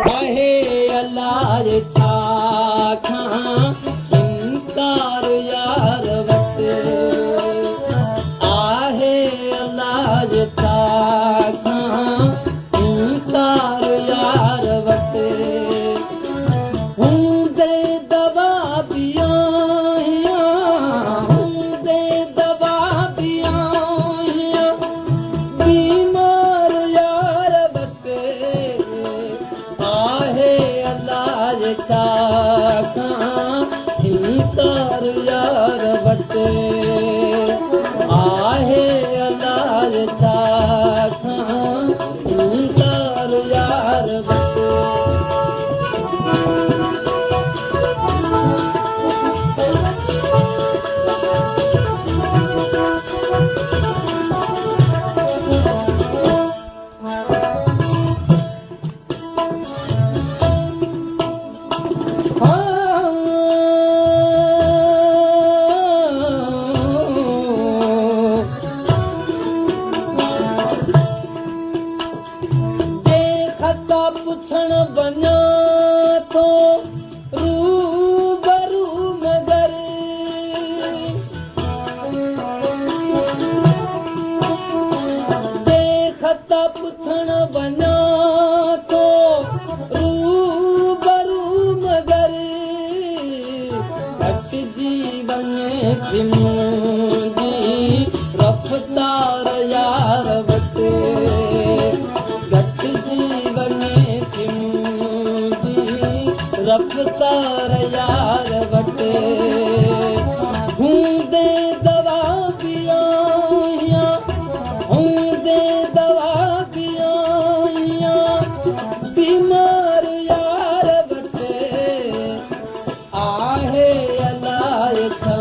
आहे अलाज छा खां इनकार यार वटि आहे अलाज छा खां इनकार यार वटि हूंदे दवा पिया हूंदे दवा पिया बीमार यार वटि आहे अलाज छा खां इनकार यार वटि आहे अलाज छा खां इनकार यार वटि पुछण वञा थो रूबरू मगर जे ख़त पुछण वञा थो रूबरू मगर घटिजी वञे थी मुंहिंजी रफ़्तार यार वटि घटिजी वञे थी मुंहिंजी रफ़्तार यार वटि हूंदे दवा पिया हूंदे दवा पिया बीमार यार वटि आहे अलाज छा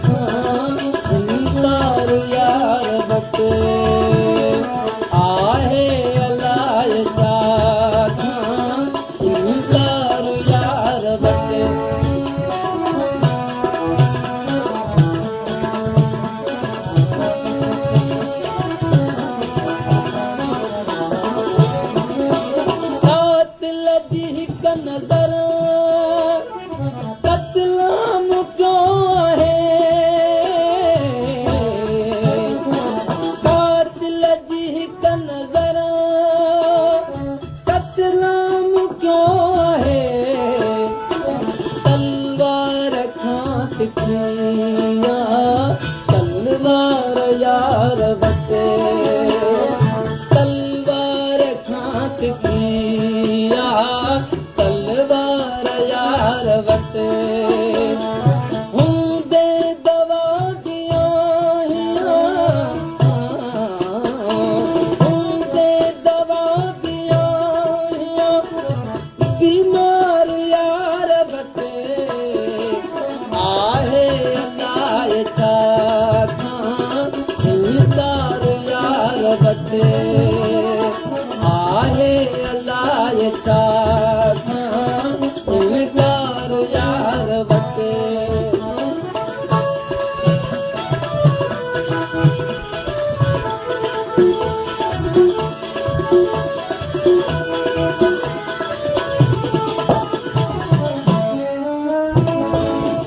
खां इनकार यार वटि आहे अलाज छा खां इनकार यार वटि कातिल जी हिक नज़र कतलाम क्यों आहे कातिल जी हिक नज़र कतलाम क्यों आहे तलवार खां तिखिया तलवार यार वटि तलवार खां तिखिया तलवार यार वटि हूंदे दवा पिया हूंदे दवा पिया बीमार यार वटि आहे अलाज छा खां इनकार यार वटि आहे अलाज छा खां इनकार यार वटि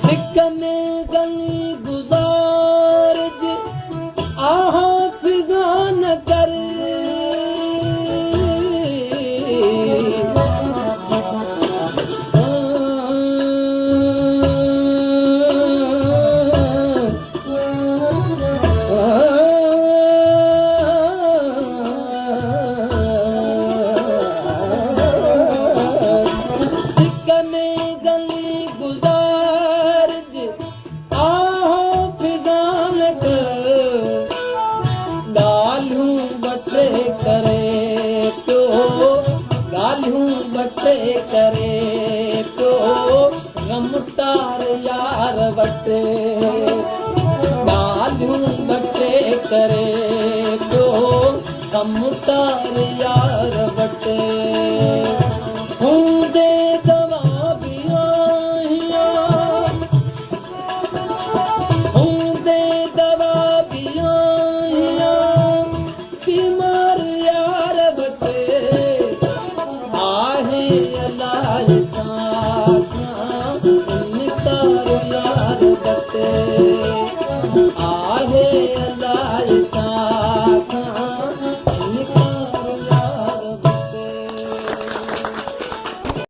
सिक में गली गुज़ारिज आहा फिगान कर सिक में गली गुज़ारिज आहा फिगान कर ॻाल्हियूं बटे करे पियो ॻाल्हियूं बटे करे पियो ग़मतार यार वटि ॻाल्हियूं बटे करे पियो ग़मतार यार वटि हूंदे दवा पिया हूंदे दवा पिया बीमार यार वटि आहे आहे अलाह छा निसार यार बते आहे अलाह छा